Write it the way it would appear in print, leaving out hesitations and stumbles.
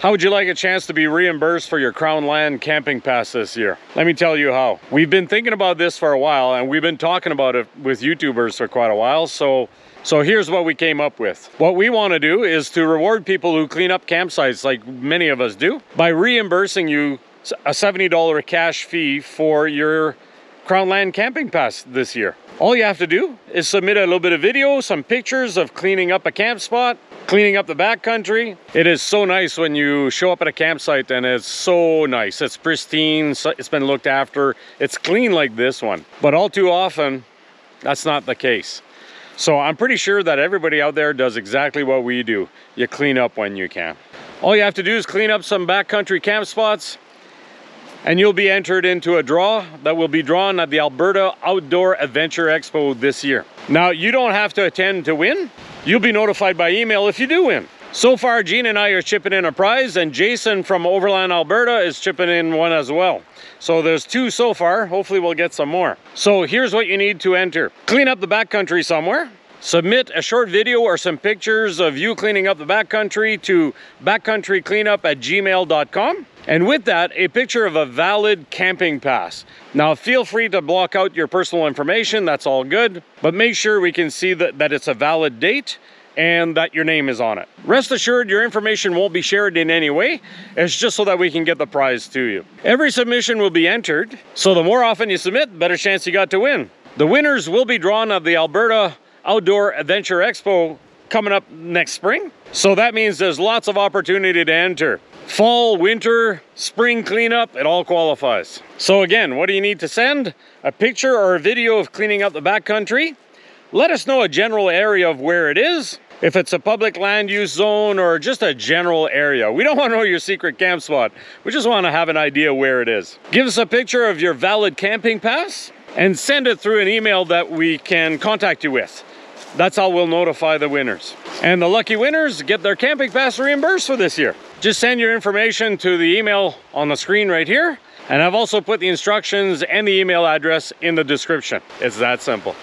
How would you like a chance to be reimbursed for your Crownland camping pass this year? Let me tell you how. We've been thinking about this for a while, and we've been talking about it with YouTubers for quite a while. So here's what we came up with. What we want to do is to reward people who clean up campsites like many of us do by reimbursing you a $70 cash fee for your Crownland camping pass this year. All you have to do is submit a little bit of video, some pictures of cleaning up a camp spot, cleaning up the backcountry. It is so nice when you show up at a campsite and it's so nice. It's pristine, it's been looked after, it's clean like this one. But all too often, that's not the case. So I'm pretty sure that everybody out there does exactly what we do. You clean up when you can. All you have to do is clean up some backcountry camp spots, and you'll be entered into a draw that will be drawn at the Alberta Outdoor Adventure Expo this year. Now, you don't have to attend to win. You'll be notified by email if you do win. So far, Gene and I are chipping in a prize, and Jason from Overland, Alberta is chipping in one as well. So there's 2 so far. Hopefully we'll get some more. So here's what you need to enter. Clean up the backcountry somewhere. Submit a short video or some pictures of you cleaning up the backcountry to backcountrycleanup@gmail.com. And with that, a picture of a valid camping pass. Now, feel free to block out your personal information, that's all good, but make sure we can see that it's a valid date and that your name is on it. Rest assured, your information won't be shared in any way. It's just so that we can get the prize to you. Every submission will be entered, so the more often you submit, the better chance you got to win. The winners will be drawn at the Alberta Outdoor Adventure Expo coming up next spring. So that means there's lots of opportunity to enter. Fall, winter, spring cleanup, it all qualifies. So again, what do you need to send? A picture or a video of cleaning up the backcountry. Let us know a general area of where it is. If it's a public land use zone or just a general area. We don't want to know your secret camp spot. We just want to have an idea where it is. Give us a picture of your valid camping pass and send it through an email that we can contact you with. That's how we'll notify the winners. And the lucky winners get their camping pass reimbursed for this year. Just send your information to the email on the screen right here. And I've also put the instructions and the email address in the description. It's that simple.